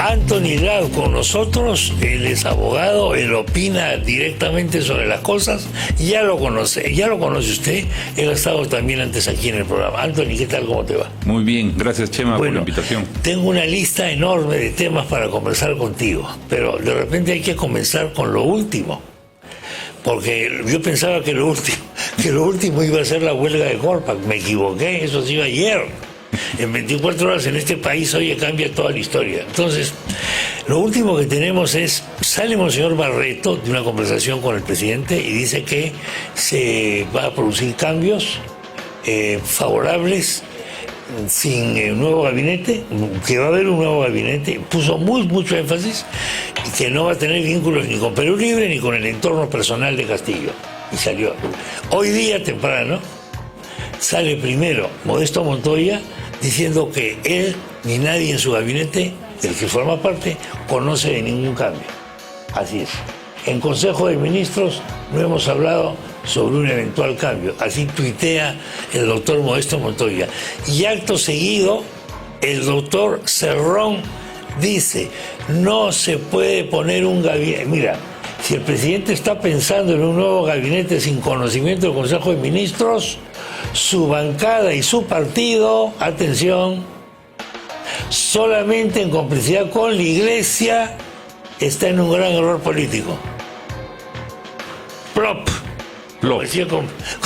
Anthony Lau con nosotros, él es abogado, él opina directamente sobre las cosas, ya lo conoce usted, él ha estado también antes aquí en el programa. Anthony, ¿qué tal? ¿Cómo te va? Muy bien, gracias Chema por la invitación. Tengo una lista enorme de temas para conversar contigo, pero de repente hay que comenzar con lo último, porque yo pensaba que lo último iba a ser la huelga de Corpac, me equivoqué, eso se iba ayer. En 24 horas en este país, oye, cambia toda la historia. Entonces, lo último que tenemos es, sale Monseñor Barreto de una conversación con el presidente y dice que se va a producir cambios favorables sin nuevo gabinete, que va a haber un nuevo gabinete, puso mucho énfasis, y que no va a tener vínculos ni con Perú Libre ni con el entorno personal de Castillo. Y salió. Hoy día, temprano, sale primero Modesto Montoya diciendo que él ni nadie en su gabinete, del que forma parte, conoce de ningún cambio. Así es. En Consejo de Ministros no hemos hablado sobre un eventual cambio. Así tuitea el doctor Modesto Montoya. Y acto seguido, el doctor Cerrón dice, no se puede poner un gabinete. Mira, si el presidente está pensando en un nuevo gabinete sin conocimiento del Consejo de Ministros, su bancada y su partido, atención, solamente en complicidad con la Iglesia, está en un gran error político. Plop. Como decía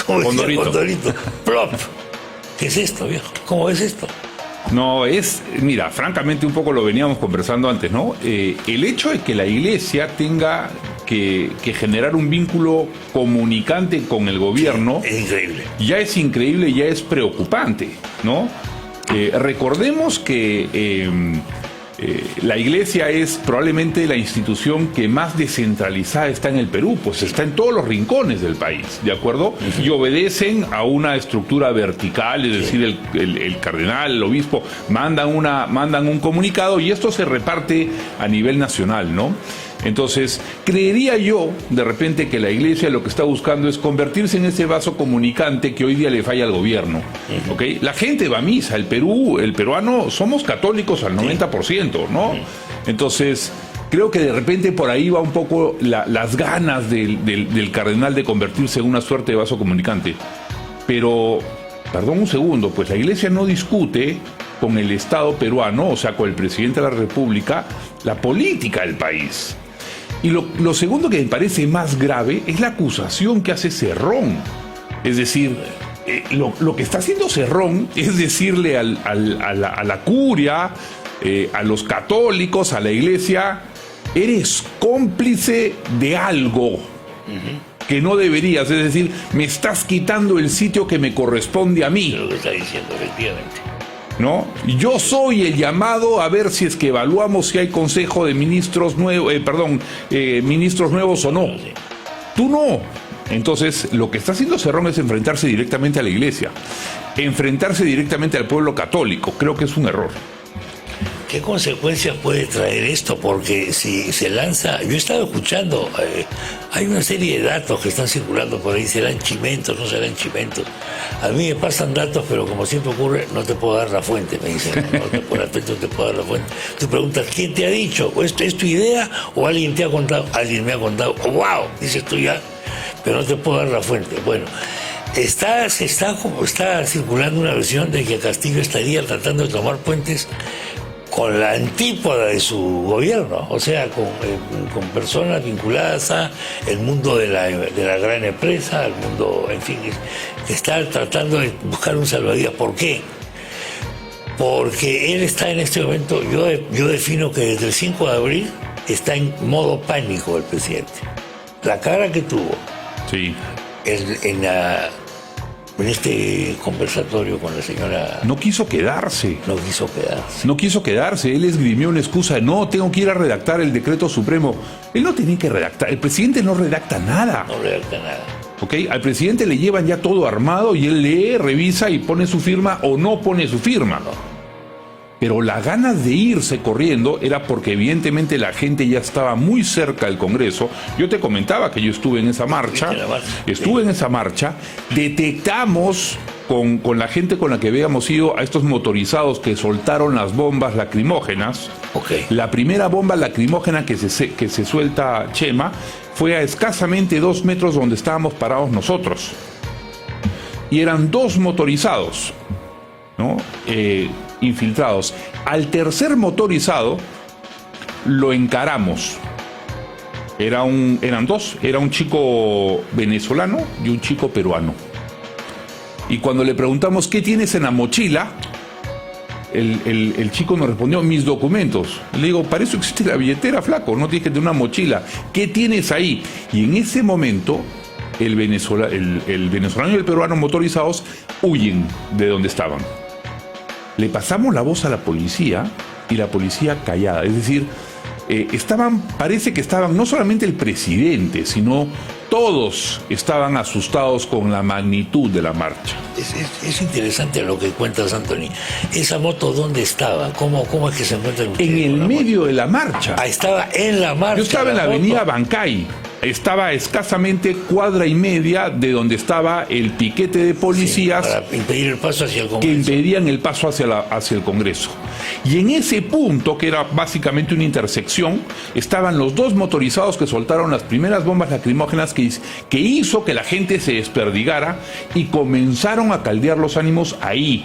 Condorito. Plop. ¿Qué es esto, viejo? ¿Cómo es esto? No, mira, francamente un poco lo veníamos conversando antes, ¿no? El hecho de que la Iglesia tenga que generar un vínculo comunicante con el gobierno, sí, es increíble. Ya es increíble, ya es preocupante, ¿no? Recordemos que la Iglesia es probablemente la institución que más descentralizada está en el Perú, pues está en todos los rincones del país, ¿de acuerdo? Uh-huh. Y obedecen a una estructura vertical, es decir, el cardenal, el obispo, mandan un comunicado y esto se reparte a nivel nacional, ¿no? Entonces, creería yo, de repente, que la Iglesia lo que está buscando es convertirse en ese vaso comunicante que hoy día le falla al gobierno, ¿ok? La gente va a misa, el peruano, somos católicos al 90%, ¿no? Entonces, creo que de repente por ahí va un poco las ganas del cardenal de convertirse en una suerte de vaso comunicante. Pero, perdón un segundo, pues la Iglesia no discute con el Estado peruano, o sea, con el presidente de la República, la política del país. Y lo segundo que me parece más grave es la acusación que hace Cerrón. Es decir, lo que está haciendo Cerrón es decirle a la curia, a los católicos, a la Iglesia, eres cómplice de algo que no deberías. Es decir, me estás quitando el sitio que me corresponde a mí. Es lo que está diciendo, efectivamente. ¿No? Yo soy el llamado a ver si es que evaluamos si hay consejo de ministros nuevos, ministros nuevos o no. Tú no. Entonces, lo que está haciendo Cerrón es enfrentarse directamente a la Iglesia, enfrentarse directamente al pueblo católico. Creo que es un error. ¿Qué consecuencias puede traer esto? Porque si se lanza, yo he estado escuchando, hay una serie de datos que están circulando por ahí, serán chimentos, no serán chimentos. A mí me pasan datos, pero como siempre ocurre, no te puedo dar la fuente, me dicen, no te puedo dar la fuente. Tú preguntas, ¿quién te ha dicho? ¿O esto es tu idea? ¿O alguien te ha contado? Alguien me ha contado, oh, wow, dices tú ya, pero no te puedo dar la fuente. Bueno, está circulando una versión de que Castillo estaría tratando de tomar puentes con la antípoda de su gobierno, o sea, con personas vinculadas a el mundo de la gran empresa, al mundo, en fin, que está tratando de buscar un salvavidas. ¿Por qué? Porque él está en este momento, yo defino que desde el 5 de abril está en modo pánico el presidente. La cara que tuvo sí. En este conversatorio con la señora... No quiso quedarse. No quiso quedarse. Él esgrimió una excusa de no, tengo que ir a redactar el decreto supremo. Él no tenía que redactar. El presidente no redacta nada. No redacta nada. ¿Ok? Al presidente le llevan ya todo armado y él lee, revisa y pone su firma o no pone su firma. No. Pero las ganas de irse corriendo era porque evidentemente la gente ya estaba muy cerca del Congreso. Yo te comentaba que yo estuve en esa marcha. Estuve en esa marcha. Detectamos con la gente con la que habíamos ido a estos motorizados que soltaron las bombas lacrimógenas. Okay. La primera bomba lacrimógena que se suelta, Chema, fue a escasamente 2 metros donde estábamos parados nosotros. Y eran 2 motorizados, ¿no? Infiltrados. Al tercer motorizado lo encaramos. Eran 2, era un chico venezolano y un chico peruano. Y cuando le preguntamos qué tienes en la mochila, el chico nos respondió, mis documentos. Le digo, para eso existe la billetera, flaco, no tienes que tener una mochila. ¿Qué tienes ahí? Y en ese momento el venezolano y el peruano motorizados huyen de donde estaban. Le pasamos la voz a la policía y la policía callada. Es decir, parece que estaban no solamente el presidente, sino todos estaban asustados con la magnitud de la marcha. Es interesante lo que cuentas, Anthony. ¿Esa moto dónde estaba? ¿Cómo es que se encuentra en el medio de la marcha? Ah, estaba en la marcha. Yo estaba en la avenida Bancay. Estaba a escasamente 1,5 cuadras de donde estaba el piquete de policías, sí, para impedir el paso hacia el Congreso, que impedían el paso hacia el Congreso. Y en ese punto, que era básicamente una intersección, estaban los 2 motorizados que soltaron las primeras bombas lacrimógenas que hizo que la gente se desperdigara y comenzaron a caldear los ánimos ahí.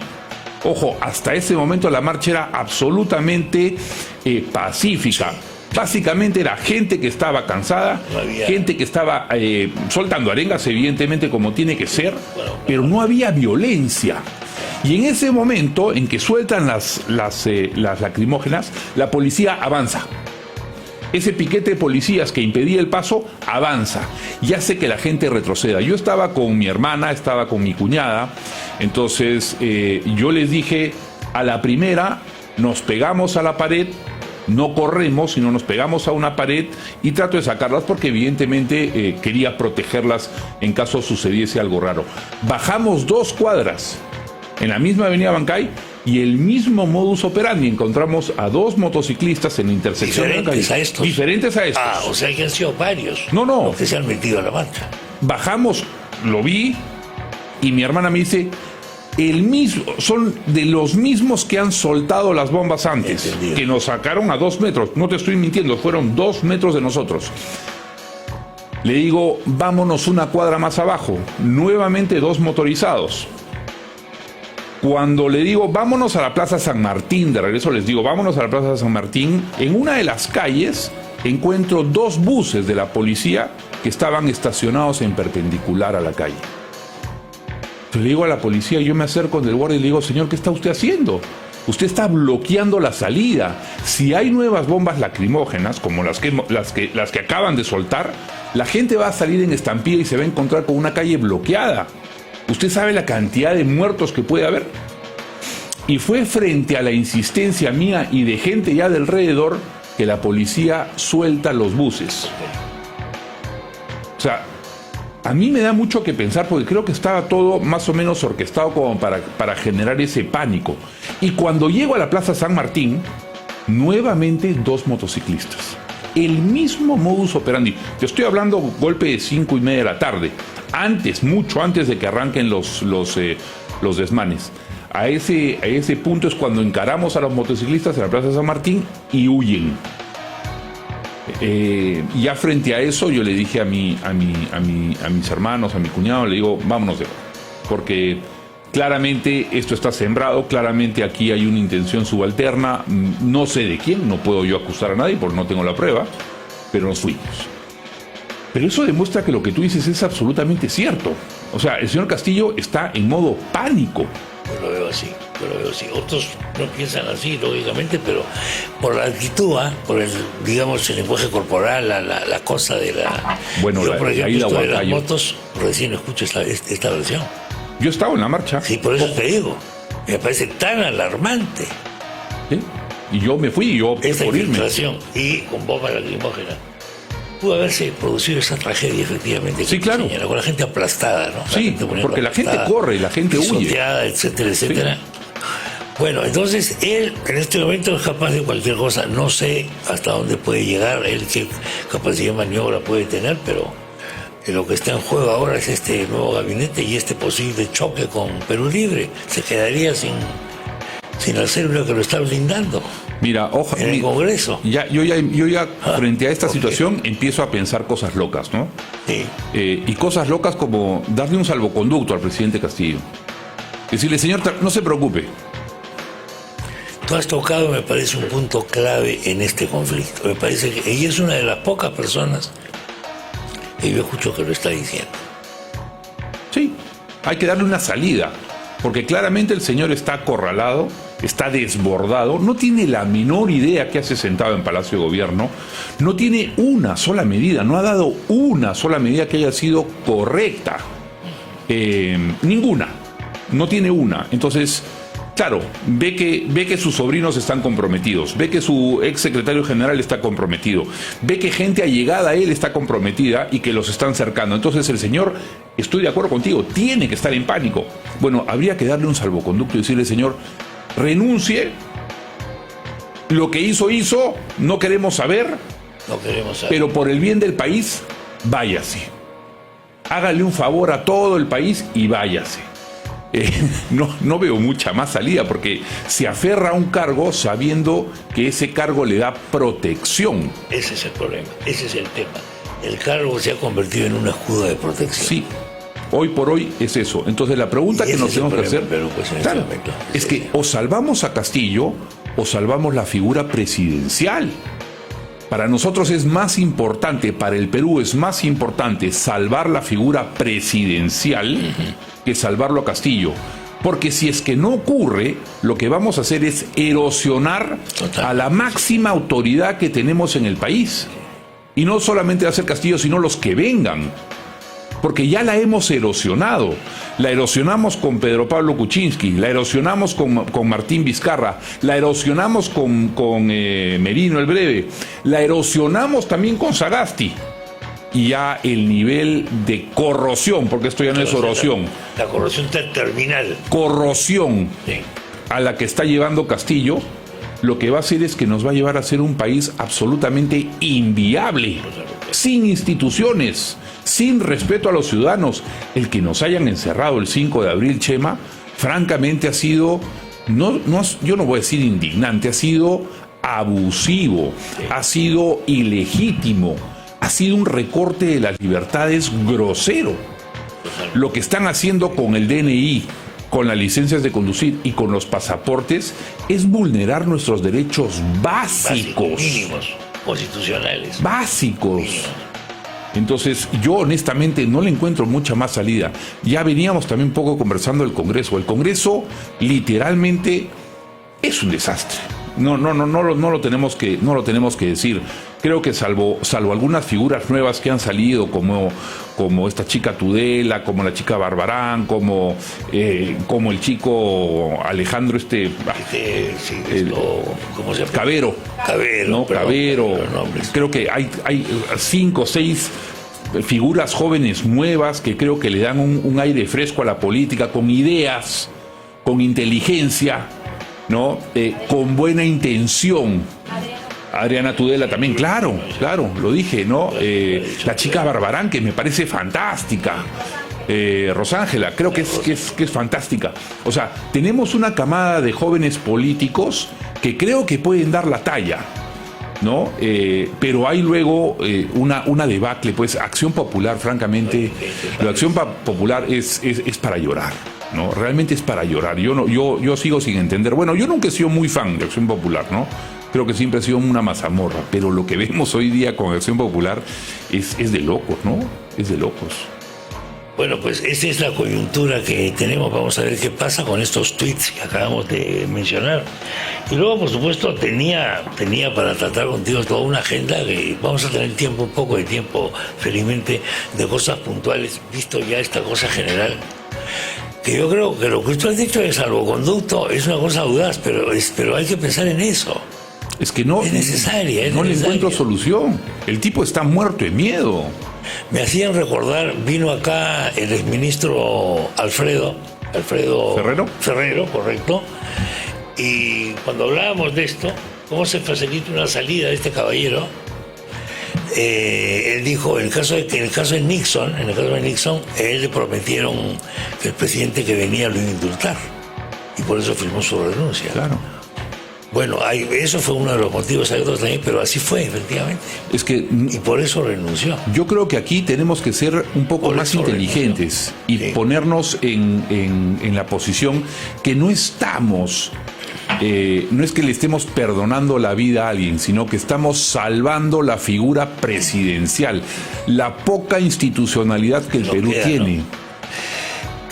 Ojo, hasta ese momento la marcha era absolutamente pacífica. Básicamente era gente que estaba cansada, gente que estaba soltando arengas, evidentemente, como tiene que ser, pero no había violencia. Y en ese momento en que sueltan las lacrimógenas, la policía avanza. Ese piquete de policías que impedía el paso avanza y hace que la gente retroceda. Yo estaba con mi hermana, estaba con mi cuñada, entonces yo les dije, a la primera nos pegamos a la pared, no corremos, sino nos pegamos a una pared y trato de sacarlas porque evidentemente quería protegerlas en caso sucediese algo raro. Bajamos 2 cuadras en la misma avenida Bancay y el mismo modus operandi. Encontramos a 2 motociclistas en la intersección de la calle. Diferentes a estos. Ah, o sea que han sido varios. No. Los que se han metido a la marcha. Bajamos, lo vi y mi hermana me dice, son de los mismos que han soltado las bombas antes. Entendido. Que nos sacaron a 2 metros. No te estoy mintiendo, fueron 2 metros de nosotros. Le digo, vámonos 1 cuadra más abajo. Nuevamente 2 motorizados. Cuando le digo, vámonos a la Plaza San Martín, de regreso les digo, vámonos a la Plaza San Martín, en una de las calles encuentro 2 buses de la policía que estaban estacionados en perpendicular a la calle. Yo le digo a la policía, yo me acerco del guardia y le digo, señor, ¿qué está usted haciendo? Usted está bloqueando la salida. Si hay nuevas bombas lacrimógenas, como las que acaban de soltar, la gente va a salir en estampida y se va a encontrar con una calle bloqueada. ¿Usted sabe la cantidad de muertos que puede haber? Y fue frente a la insistencia mía y de gente ya de alrededor que la policía suelta los buses. O sea, a mí me da mucho que pensar porque creo que estaba todo más o menos orquestado como para generar ese pánico. Y cuando llego a la Plaza San Martín, nuevamente 2 motociclistas. El mismo modus operandi. Te estoy hablando golpe de 5:30 de la tarde. Mucho antes de que arranquen los desmanes. A ese punto es cuando encaramos a los motociclistas en la Plaza San Martín y huyen. Ya frente a eso yo le dije a mis hermanos, a mi cuñado, le digo, vámonos de acá, porque claramente esto está sembrado, claramente aquí hay una intención subalterna, no sé de quién, no puedo yo acusar a nadie porque no tengo la prueba, pero nos fuimos. Pero eso demuestra que lo que tú dices es absolutamente cierto. O sea, el señor Castillo está en modo pánico. Yo lo veo así. Otros no piensan así, lógicamente, pero por la actitud, por el lenguaje corporal, la cosa de la... Bueno, yo, por ejemplo, esto de las yo motos, recién escucho esta versión. Yo estaba en la marcha. Sí, por eso te digo. Me parece tan alarmante. ¿Sí? Y yo me fui y yo opté esta por irme. Infiltración y con bomba lacrimógena. Pudo haberse producido esa tragedia, efectivamente. Sí, claro. Señala, con la gente aplastada, ¿no? Sí, porque la gente corre y la gente huye. Etcétera, etcétera. Sí. Bueno, entonces él en este momento es capaz de cualquier cosa. No sé hasta dónde puede llegar, él qué capacidad de maniobra puede tener, pero Lo que está en juego ahora es este nuevo gabinete y este posible choque con Perú Libre. Se quedaría sin la célula que lo está blindando. Mira, ojo, en el Congreso. Yo ya frente a esta situación empiezo a pensar cosas locas, ¿no? Sí. Y cosas locas como darle un salvoconducto al presidente Castillo. Decirle, señor, no se preocupe. Tú has tocado, me parece, un punto clave en este conflicto. Me parece que ella es una de las pocas personas que yo escucho que lo está diciendo. Sí, hay que darle una salida, porque claramente el señor está acorralado, está desbordado, no tiene la menor idea qué hace sentado en Palacio de Gobierno, no tiene una sola medida, no ha dado una sola medida que haya sido correcta. Ninguna, no tiene una. Entonces, claro, ve que sus sobrinos están comprometidos, ve que su ex secretario general está comprometido, ve que gente allegada a él está comprometida y que los están cercando. Entonces el señor, estoy de acuerdo contigo, tiene que estar en pánico. Bueno, habría que darle un salvoconducto y decirle, señor, renuncie, lo que hizo, no queremos saber, pero por el bien del país, váyase. Hágale un favor a todo el país y váyase. No veo mucha más salida porque se aferra a un cargo sabiendo que ese cargo le da protección. Ese es el problema, ese es el tema. El cargo se ha convertido en un escudo de protección. Sí, hoy por hoy es eso. Entonces la pregunta que nos tenemos que hacer es que o salvamos a Castillo o salvamos la figura presidencial. Para nosotros es más importante, para el Perú es más importante salvar la figura presidencial que salvarlo a Castillo. Porque si es que no ocurre, lo que vamos a hacer es erosionar a la máxima autoridad que tenemos en el país. Y no solamente va a ser Castillo, sino los que vengan. Porque ya la hemos erosionado. La erosionamos con Pedro Pablo Kuczynski, la erosionamos con Martín Vizcarra, la erosionamos con Merino el Breve, la erosionamos también con Sagasti. Y ya el nivel de corrosión, porque esto ya no es erosión. La corrosión terminal. Corrosión a la que está llevando Castillo, lo que va a hacer es que nos va a llevar a ser un país absolutamente inviable, sin instituciones, sin respeto a los ciudadanos. El que nos hayan encerrado el 5 de abril, Chema, francamente ha sido, yo no voy a decir indignante, ha sido abusivo, ha sido ilegítimo. Ha sido un recorte de las libertades grosero. Lo que están haciendo con el DNI, con las licencias de conducir y con los pasaportes es vulnerar nuestros derechos básicos. Mínimos, constitucionales. Básicos. Mínimos. Entonces, yo honestamente no le encuentro mucha más salida. Ya veníamos también un poco conversando del Congreso. El Congreso literalmente es un desastre. No lo tenemos que decir. Creo que salvo algunas figuras nuevas que han salido, como esta chica Tudela, como la chica Barbarán, como el chico Alejandro ¿cómo se llama? Cabero. ¿No? Cabero. Creo que hay 5 o 6 figuras jóvenes nuevas que creo que le dan un aire fresco a la política, con ideas, con inteligencia, ¿no? Con buena intención. Adriana Tudela también, claro, lo dije, ¿no? La chica Barbarán, que me parece fantástica. Rosángela, creo que es fantástica. O sea, tenemos una camada de jóvenes políticos que creo que pueden dar la talla, ¿no? Pero hay luego una debacle, pues Acción Popular, francamente, la Acción Popular es para llorar, ¿no? Realmente es para llorar. Yo sigo sin entender. Bueno, yo nunca he sido muy fan de Acción Popular, ¿no? Creo que siempre ha sido una mazamorra, pero lo que vemos hoy día con Acción Popular es de locos, ¿no? Es de locos. Bueno, pues esa es la coyuntura que tenemos. Vamos a ver qué pasa con estos tweets que acabamos de mencionar. Y luego, por supuesto, tenía para tratar contigo toda una agenda que vamos a tener un poco de tiempo, felizmente, de cosas puntuales, visto ya esta cosa general. Que yo creo que lo que tú has dicho de salvoconducto es una cosa audaz, pero hay que pensar en eso. Es que no, es necesaria. No le encuentro solución. El tipo está muerto de miedo. Me hacían recordar, vino acá el exministro Alfredo Ferrero, correcto, y cuando hablábamos de esto, cómo se facilita una salida de este caballero, Él dijo, en el caso de Nixon, a él le prometieron que el presidente que venía lo iba a indultar. Y por eso firmó su renuncia. Claro. Bueno, eso fue uno de los motivos exactos también, pero así fue, efectivamente. Es que, y por eso renunció. Yo creo que aquí tenemos que ser un poco más inteligentes y ponernos en la posición que no estamos... no es que le estemos perdonando la vida a alguien, sino que estamos salvando la figura presidencial, la poca institucionalidad que el Perú tiene. ¿No?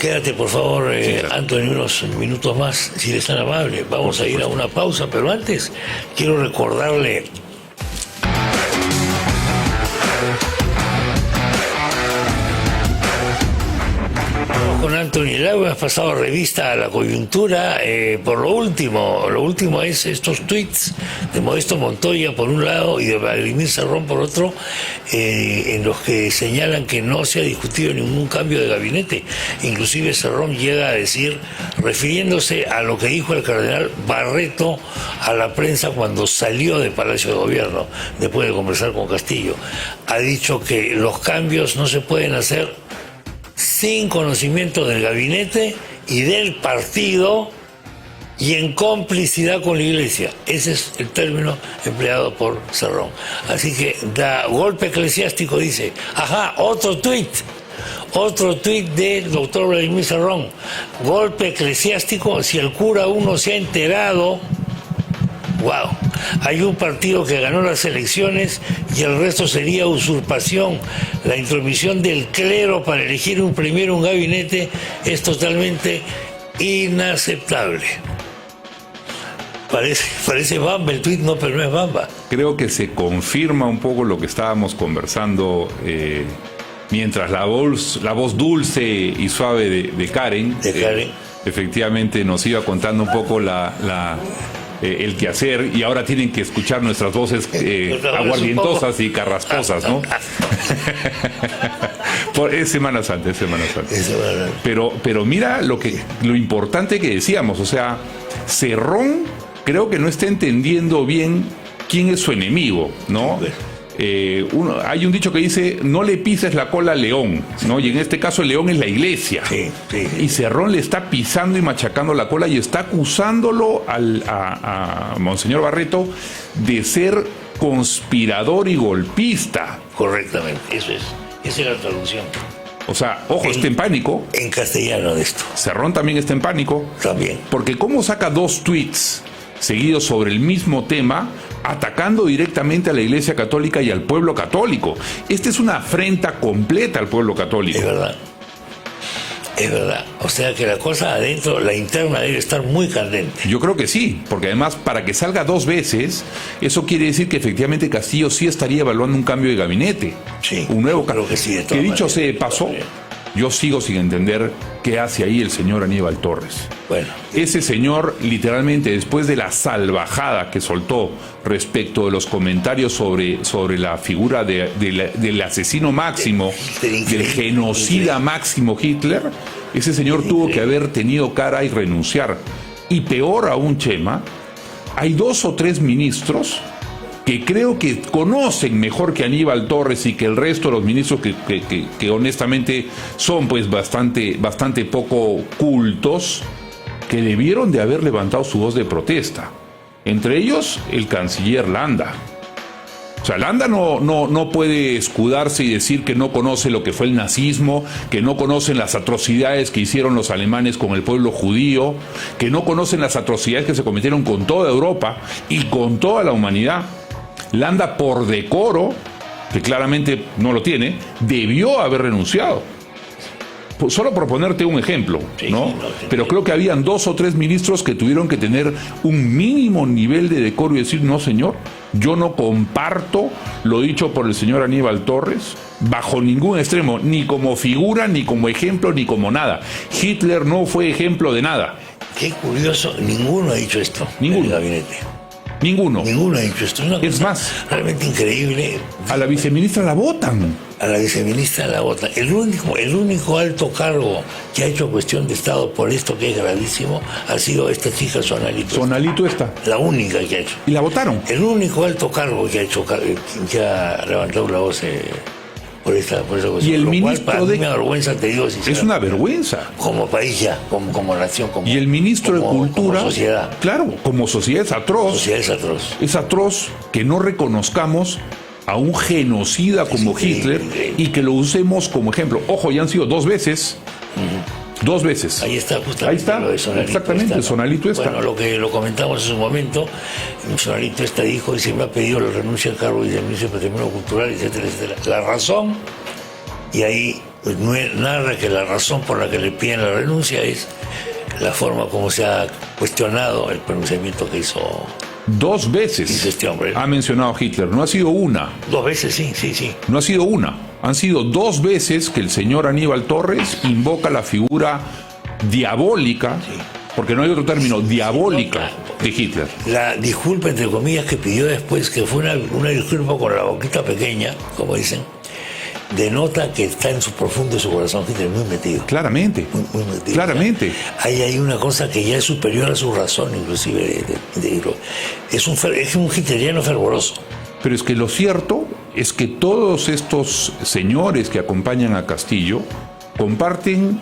Quédate, por favor, Anthony, unos minutos más, si eres tan amable. Vamos a ir a una pausa, pero antes quiero recordarle... Con Anthony Lau has pasado revista a la coyuntura. Por lo último es estos tweets de Modesto Montoya por un lado y de Vladimir Cerrón por otro, en los que señalan que no se ha discutido ningún cambio de gabinete. Inclusive Cerrón llega a decir, refiriéndose a lo que dijo el cardenal Barreto a la prensa cuando salió del Palacio de Gobierno después de conversar con Castillo, ha dicho que los cambios no se pueden hacer sin conocimiento del gabinete y del partido y en complicidad con la Iglesia. Ese es el término empleado por Cerrón. Así que da golpe eclesiástico, dice, otro tuit del doctor Vladimir Cerrón. Golpe eclesiástico, si el cura uno se ha enterado, wow, hay un partido que ganó las elecciones y el resto sería usurpación. La intromisión del clero para elegir primero un gabinete es totalmente inaceptable. Parece Bamba el tuit, no, pero no es Bamba. Creo que se confirma un poco lo que estábamos conversando mientras la voz dulce y suave de Karen, efectivamente nos iba contando un poco el quehacer, y ahora tienen que escuchar nuestras voces aguardientosas y carrasposas, ¿no? Es Semana Santa. Pero mira lo importante que decíamos, o sea, Cerrón creo que no está entendiendo bien quién es su enemigo, ¿no? Hay un dicho que dice, no le pises la cola al león, ¿no? Y en este caso el león es la Iglesia. Y Cerrón le está pisando y machacando la cola y está acusándolo a Monseñor Barreto de ser conspirador y golpista. Correctamente, esa es la traducción. O sea, ojo, está en pánico. En castellano de esto. Cerrón también está en pánico. También. Porque ¿cómo saca 2 tweets seguidos sobre el mismo tema, atacando directamente a la Iglesia Católica y al pueblo católico? Esta es una afrenta completa al pueblo católico. Es verdad. O sea que la cosa adentro, la interna, debe estar muy candente. Yo creo que sí, porque además para que salga 2 veces, eso quiere decir que efectivamente Castillo sí estaría evaluando un cambio de gabinete. Sí, un nuevo creo que sí, de que dicho sea de paso, yo sigo sin entender qué hace ahí el señor Aníbal Torres. Bueno. Ese señor, literalmente, después de la salvajada que soltó respecto de los comentarios sobre la figura del asesino máximo, del genocida máximo Hitler, ese señor tuvo que haber tenido cara y renunciar. Y peor aún, Chema, hay 2 o 3 ministros que creo que conocen mejor que Aníbal Torres y que el resto de los ministros que honestamente son pues bastante poco cultos, que debieron de haber levantado su voz de protesta. Entre ellos, el canciller Landa. O sea, Landa no puede escudarse y decir que no conoce lo que fue el nazismo, que no conocen las atrocidades que hicieron los alemanes con el pueblo judío, que no conocen las atrocidades que se cometieron con toda Europa y con toda la humanidad. Landa, por decoro, que claramente no lo tiene, debió haber renunciado. Solo por ponerte un ejemplo, ¿no? Pero creo que habían 2 o 3 ministros que tuvieron que tener un mínimo nivel de decoro y decir, no señor, yo no comparto lo dicho por el señor Aníbal Torres, bajo ningún extremo, ni como figura, ni como ejemplo, ni como nada. Hitler no fue ejemplo de nada. Qué curioso, ninguno ha dicho esto. Ninguno. En el gabinete. Ninguno. Ninguno ha dicho esto. Es más, realmente increíble. A la viceministra la votan. a la viceministra la votan. El único alto cargo que ha hecho cuestión de Estado por esto, que es gravísimo, ha sido esta chica Sonalito. Sonalito está. La única que ha hecho. ¿Y la votaron? El único alto cargo que ha hecho, que ha levantado la voz por esa cuestión. Y el ministro para mí me avergüenza, te digo sinceramente. Es una vergüenza. Como país ya, como nación, como... Y el ministro de Cultura... Como sociedad. Claro, como sociedad es atroz. Sociedad es atroz. Es atroz que no reconozcamos a un genocida como Hitler y que lo usemos como ejemplo. Ojo, ya han sido 2 veces. 2 veces. Ahí está justamente. Ahí está, lo de Sonalito exactamente, ¿no? Sonalito está. Bueno, lo que lo comentamos en su momento, Sonalito dijo y se me ha pedido la renuncia al cargo de ministro de Patrimonio Cultural, etcétera, etcétera. La razón, y ahí pues, narra que la razón por la que le piden la renuncia es la forma como se ha cuestionado el pronunciamiento que hizo 2 veces dice este hombre. ha mencionado Hitler, no ha sido una. 2 veces, sí. No ha sido una, han sido 2 veces que el señor Aníbal Torres invoca la figura diabólica, porque no hay otro término, diabólica de Hitler. La disculpa, entre comillas, que pidió después, que fue una disculpa con la boquita pequeña, como dicen, denota que está en su profundo su corazón Hitler muy metido. Claramente, muy metido. claramente. Ahí hay una cosa que ya es superior a su razón, inclusive. Es un hitleriano fervoroso. Pero es que lo cierto es que todos estos señores que acompañan a Castillo comparten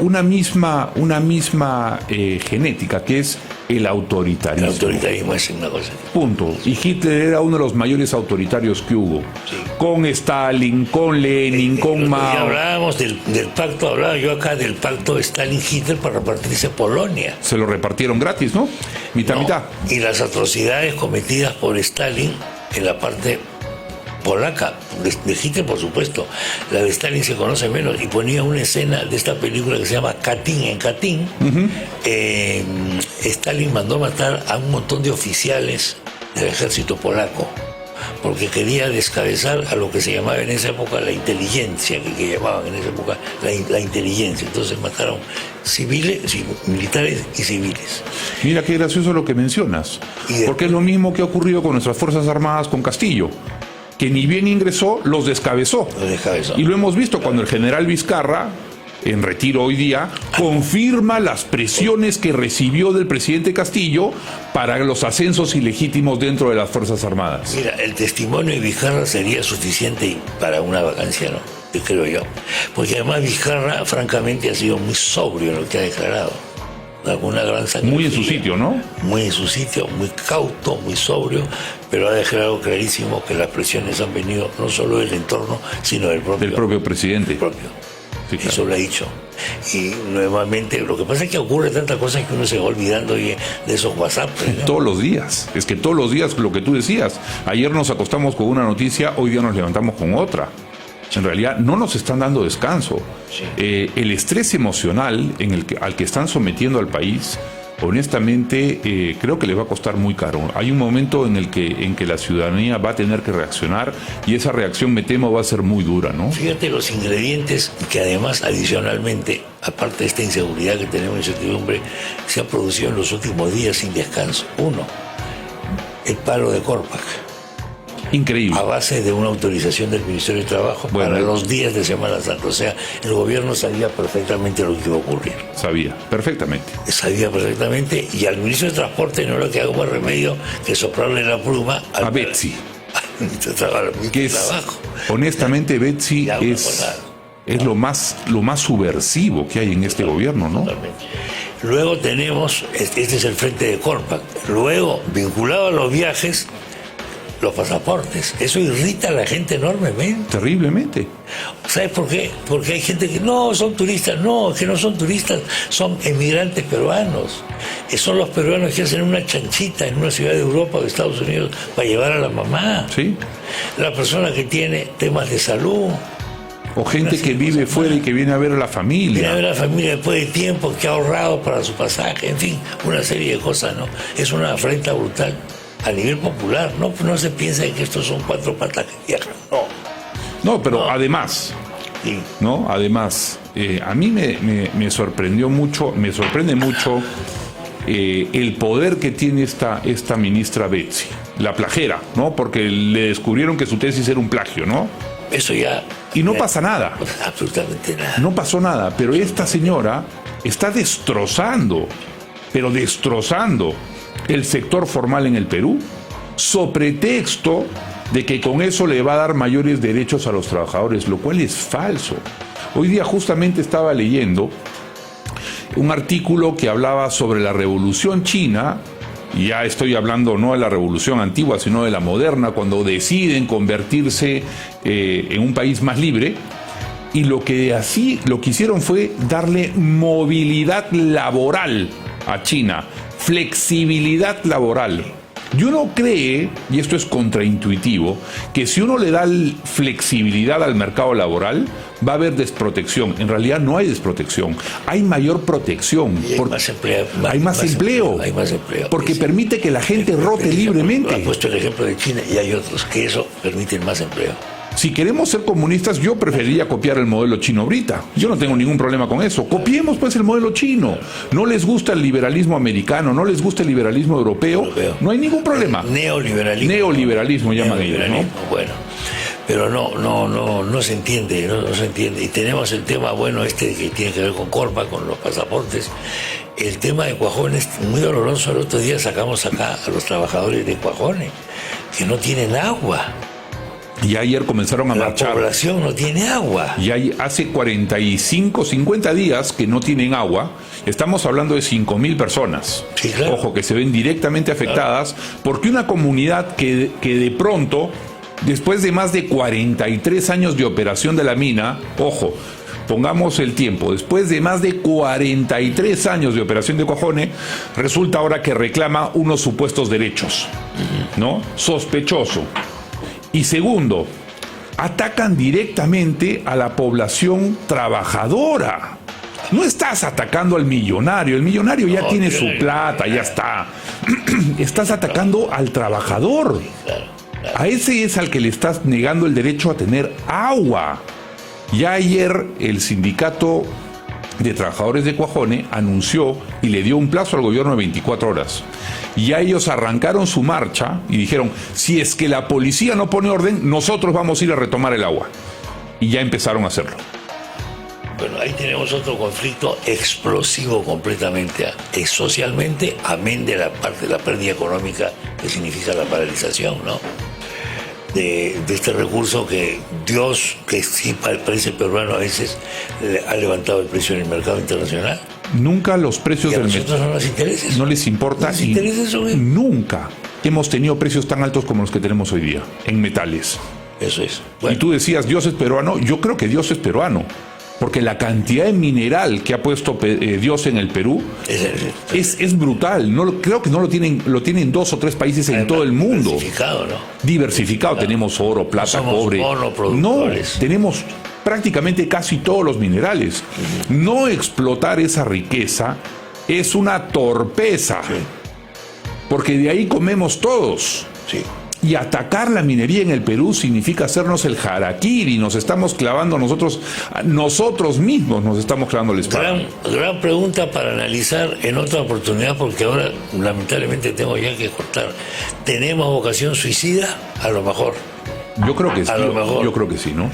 una misma genética, que es el autoritarismo. El autoritarismo es una cosa. Punto. Y Hitler era uno de los mayores autoritarios que hubo. Sí. Con Stalin, con Lenin, con Mao. Hablábamos del pacto, hablaba yo acá del pacto Stalin-Hitler para repartirse Polonia. Se lo repartieron gratis, ¿no? Mitad, mitad. Y las atrocidades cometidas por Stalin en la parte polaca, de Hitler por supuesto. La de Stalin se conoce menos, y ponía una escena de esta película que se llama Katyn. En Katyn, Stalin mandó matar a un montón de oficiales del ejército polaco porque quería descabezar a lo que se llamaba en esa época la inteligencia, que llamaban en esa época la inteligencia. Entonces mataron militares y civiles. Mira qué gracioso lo que mencionas, porque es lo mismo que ha ocurrido con nuestras Fuerzas Armadas con Castillo, que ni bien ingresó, los descabezó. Y lo hemos visto cuando el general Vizcarra, en retiro hoy día, confirma las presiones que recibió del presidente Castillo para los ascensos ilegítimos dentro de las Fuerzas Armadas. Mira, el testimonio de Vizcarra sería suficiente para una vacancia, ¿no? Creo yo. Porque además Vizcarra, francamente, ha sido muy sobrio en lo que ha declarado. Una gran sacrificio. Muy en su sitio, ¿no? Muy en su sitio, muy cauto, muy sobrio, pero ha dejado clarísimo que las presiones han venido no solo del entorno, sino del propio presidente. Sí, claro. Eso lo ha dicho. Y nuevamente, lo que pasa es que ocurre tanta cosa que uno se va olvidando de esos WhatsApp, ¿no? Todos los días. Es que todos los días, lo que tú decías, ayer nos acostamos con una noticia, hoy día nos levantamos con otra. En realidad no nos están dando descanso. Sí. El estrés emocional al que están sometiendo al país, honestamente, creo que les va a costar muy caro. Hay un momento en que la ciudadanía va a tener que reaccionar, y esa reacción, me temo, va a ser muy dura, ¿no? Fíjate los ingredientes que además, adicionalmente, aparte de esta inseguridad que tenemos, incertidumbre, se ha producido en los últimos días sin descanso. 1, el paro de Corpac. Increíble. A base de una autorización del Ministerio de Trabajo para los días de Semana Santa. O sea, el gobierno sabía perfectamente lo que iba a ocurrir. Sabía perfectamente, y al ministro de Transporte no le quedó más remedio que soplarle la pluma a Betsy. Que es, honestamente, Betsy es lo más subversivo que hay en este gobierno, ¿no? Totalmente. Luego tenemos, este es el frente de Corpac. Luego, vinculado a los viajes, los pasaportes. Eso irrita a la gente enormemente. Terriblemente. ¿Sabes por qué? Porque hay gente que no son turistas. No, que no son turistas, son emigrantes peruanos. Son los peruanos que hacen una chanchita en una ciudad de Europa o de Estados Unidos para llevar a la mamá. Sí. La persona que tiene temas de salud. O gente que vive fuera y que viene a ver a la familia. Viene a ver a la familia después de tiempo, que ha ahorrado para su pasaje. En fin, una serie de cosas, ¿no? Es una afrenta brutal. A nivel popular, no se piensa que estos son 4 patas que viajan, no, pero además, sí. ¿No? Además, a mí me sorprende mucho el poder que tiene esta ministra Betsy, la plagera, ¿no? Porque le descubrieron que su tesis era un plagio, ¿no? eso ya... Y no pasa nada. Absolutamente nada. No pasó nada, pero esta señora está destrozando, pero destrozando el sector formal en el Perú, so pretexto de que con eso le va a dar mayores derechos a los trabajadores, lo cual es falso. Hoy día justamente estaba leyendo un artículo que hablaba sobre la Revolución China, y ya estoy hablando no de la Revolución antigua, sino de la moderna, cuando deciden convertirse en un país más libre, y lo que hicieron fue darle movilidad laboral a China, flexibilidad laboral. Y uno cree, y esto es contraintuitivo, que si uno le da flexibilidad al mercado laboral, va a haber desprotección. En realidad no hay desprotección, hay mayor protección. Y hay más empleo. Hay más empleo. Hay más empleo. Porque permite que la gente rote libremente. Ha puesto el ejemplo de China y hay otros que eso permiten más empleo. Si queremos ser comunistas, yo preferiría copiar el modelo chino ahorita. Yo no tengo ningún problema con eso. Copiemos pues el modelo chino. No les gusta el liberalismo americano, no les gusta el liberalismo europeo. No hay ningún problema. Neoliberalismo. Neoliberalismo llaman ellos, ¿no? Bueno, pero no se entiende, no se entiende. Y tenemos el tema, bueno, que tiene que ver con Corpa, con los pasaportes. El tema de Cuajones, muy doloroso. El otro día sacamos acá a los trabajadores de Cuajones, que no tienen agua. Y ayer comenzaron a marchar. La población no tiene agua. Y hace 45, 50 días que no tienen agua. Estamos hablando de 5.000 personas. Sí, claro. Ojo, que se ven directamente afectadas, porque una comunidad que de pronto, después de más de 43 años de operación de la mina, ojo, pongamos el tiempo, después de más de 43 años de operación de Cuajones, resulta ahora que reclama unos supuestos derechos, ¿no? Sospechoso. Y segundo, atacan directamente a la población trabajadora. No estás atacando al millonario, el millonario ya tiene su plata, ya está. Estás atacando al trabajador. A ese es al que le estás negando el derecho a tener agua. Ya ayer el sindicato de trabajadores de Cuajone anunció y le dio un plazo al gobierno de 24 horas. Y ya ellos arrancaron su marcha y dijeron, si es que la policía no pone orden, nosotros vamos a ir a retomar el agua. Y ya empezaron a hacerlo. Bueno, ahí tenemos otro conflicto explosivo completamente, socialmente, amén de la parte de la pérdida económica que significa la paralización, ¿no? De este recurso que Dios, que sí parece peruano, a veces ha levantado el precio en el mercado internacional. Nunca los precios del mercado no les interesa. No les importa. ¿Les interesa eso? Nunca hemos tenido precios tan altos como los que tenemos hoy día en metales. Eso es. Bueno. Y tú decías, Dios es peruano. Yo creo que Dios es peruano. Porque la cantidad de mineral que ha puesto Dios en el Perú es brutal. Creo que no lo tienen 2 o 3 países en todo el mundo. Diversificado, ¿no? Diversificado. Claro. Tenemos oro, plata, cobre. No, tenemos prácticamente casi todos los minerales. No explotar esa riqueza es una torpeza. Sí. Porque de ahí comemos todos. Sí. Y atacar la minería en el Perú significa hacernos el harakiri. Nos estamos clavando nosotros mismos nos estamos clavando el espada. Gran pregunta para analizar en otra oportunidad, porque ahora lamentablemente tengo ya que cortar. ¿Tenemos vocación suicida? A lo mejor. Yo creo que sí. A lo mejor. Yo creo que sí, ¿no?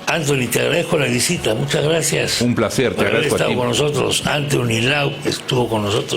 Anthony, te agradezco la visita. Muchas gracias. Un placer, te agradezco a ti. Por haber estado con nosotros. Anthony Lau estuvo con nosotros.